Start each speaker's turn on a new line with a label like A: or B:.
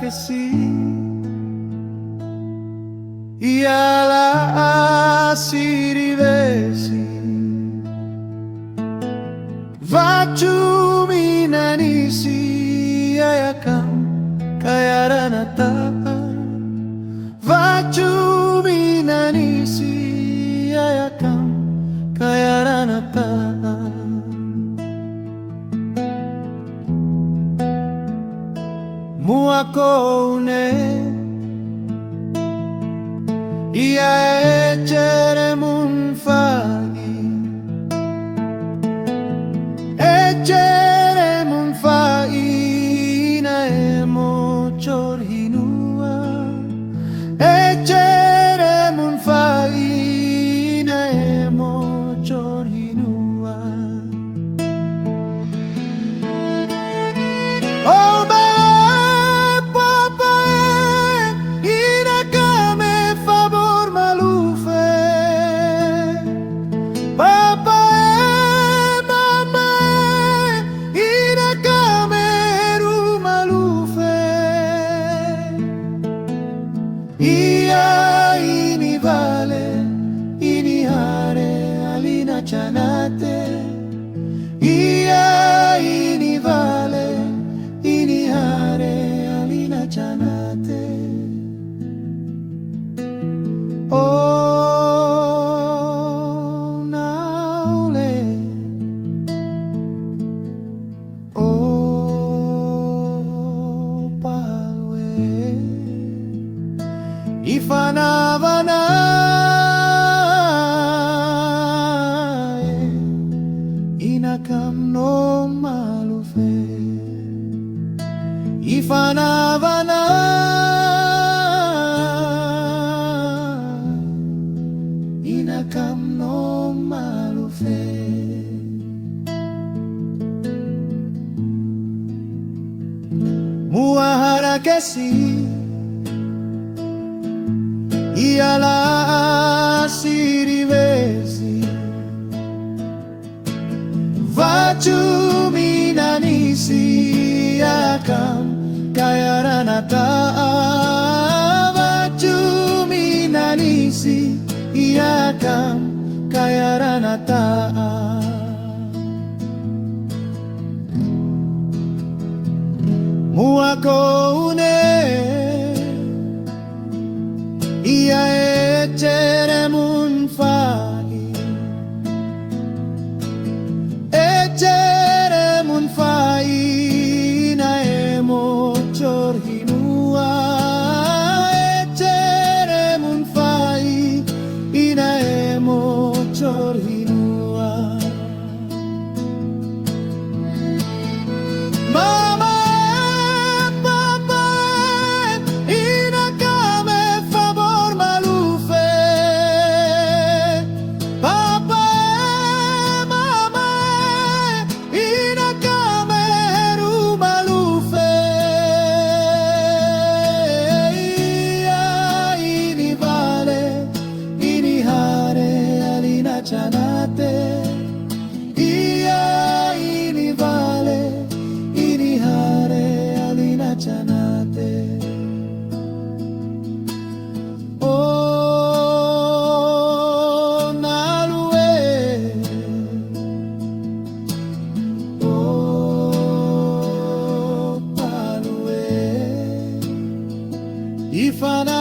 A: que sí. Y a la sirivesi Vachuminanisi ayakam kayaranata Vachuminanisi ayakam kayaranata Muakone Ia echere munfagi Echere munfagi na emo chorhinua Echere munfagi na emo chorhinua Oh Ia ini vale, ini hare alina chanate. Ia ini vale, ini hare alina chanate. Oh naule, oh palwe. Ifanavana inakam no malufe Ifanavana inakam no malufe Muahara kesi Ia la sirivesi Vachuminanisi akam kayaranata Vachuminanisi akam kayaranata Muakone Ia echere munfagi Echere munfagi na emo chorhinua Echere munfagi na emo chorhinua Mama chanate Ia ini vale ini hare alina chanate Oh nalue Oh palue Ifana